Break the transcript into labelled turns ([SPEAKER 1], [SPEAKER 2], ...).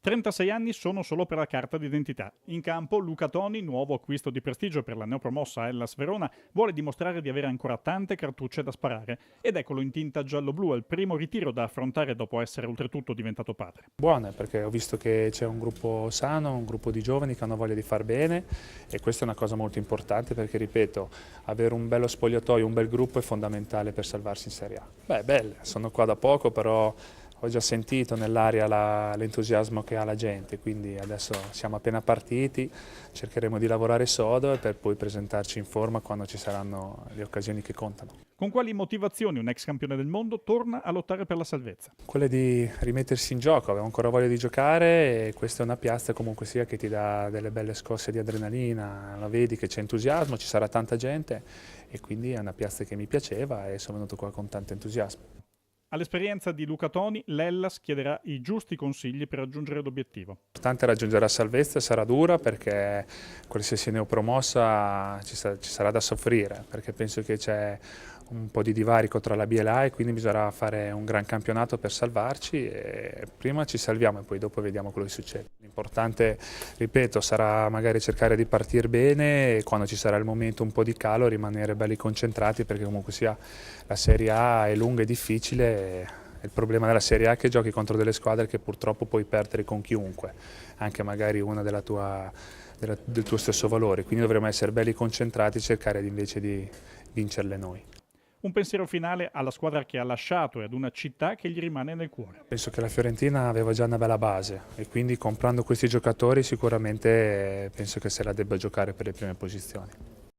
[SPEAKER 1] 36 anni sono solo per la carta d'identità. In campo Luca Toni, nuovo acquisto di prestigio per la neopromossa Hellas Verona, vuole dimostrare di avere ancora tante cartucce da sparare. Ed eccolo in tinta giallo-blu al primo ritiro da affrontare dopo essere oltretutto diventato padre.
[SPEAKER 2] Buone, perché ho visto che c'è un gruppo sano, un gruppo di giovani che hanno voglia di far bene e questa è una cosa molto importante perché, ripeto, avere un bello spogliatoio, un bel gruppo è fondamentale per salvarsi in Serie A. Beh, belle, sono qua da poco, però ho già sentito nell'aria l'entusiasmo che ha la gente, quindi adesso siamo appena partiti, cercheremo di lavorare sodo e per poi presentarci in forma quando ci saranno le occasioni che contano.
[SPEAKER 1] Con quali motivazioni un ex campione del mondo torna a lottare per la salvezza?
[SPEAKER 2] Quelle di rimettersi in gioco, avevo ancora voglia di giocare e questa è una piazza comunque sia che ti dà delle belle scosse di adrenalina, la vedi che c'è entusiasmo, ci sarà tanta gente e quindi è una piazza che mi piaceva e sono venuto qua con tanto entusiasmo.
[SPEAKER 1] All'esperienza di Luca Toni, l'Hellas chiederà i giusti consigli per raggiungere l'obiettivo.
[SPEAKER 2] L'importante è raggiungere la salvezza, sarà dura perché qualsiasi neopromossa ci sarà da soffrire, perché penso che c'è un po' di divarico tra la B e l'A e quindi bisognerà fare un gran campionato per salvarci e prima ci salviamo e poi dopo vediamo quello che succede. L'importante, ripeto, sarà magari cercare di partire bene e quando ci sarà il momento un po' di calo rimanere belli concentrati perché comunque sia la Serie A è lunga e difficile. Il problema della Serie A è che giochi contro delle squadre che purtroppo puoi perdere con chiunque, anche magari una del tuo stesso valore, quindi dovremo essere belli concentrati e cercare invece di vincerle noi.
[SPEAKER 1] Un pensiero finale alla squadra che ha lasciato e ad una città che gli rimane nel cuore.
[SPEAKER 2] Penso che la Fiorentina aveva già una bella base e quindi comprando questi giocatori sicuramente penso che se la debba giocare per le prime posizioni.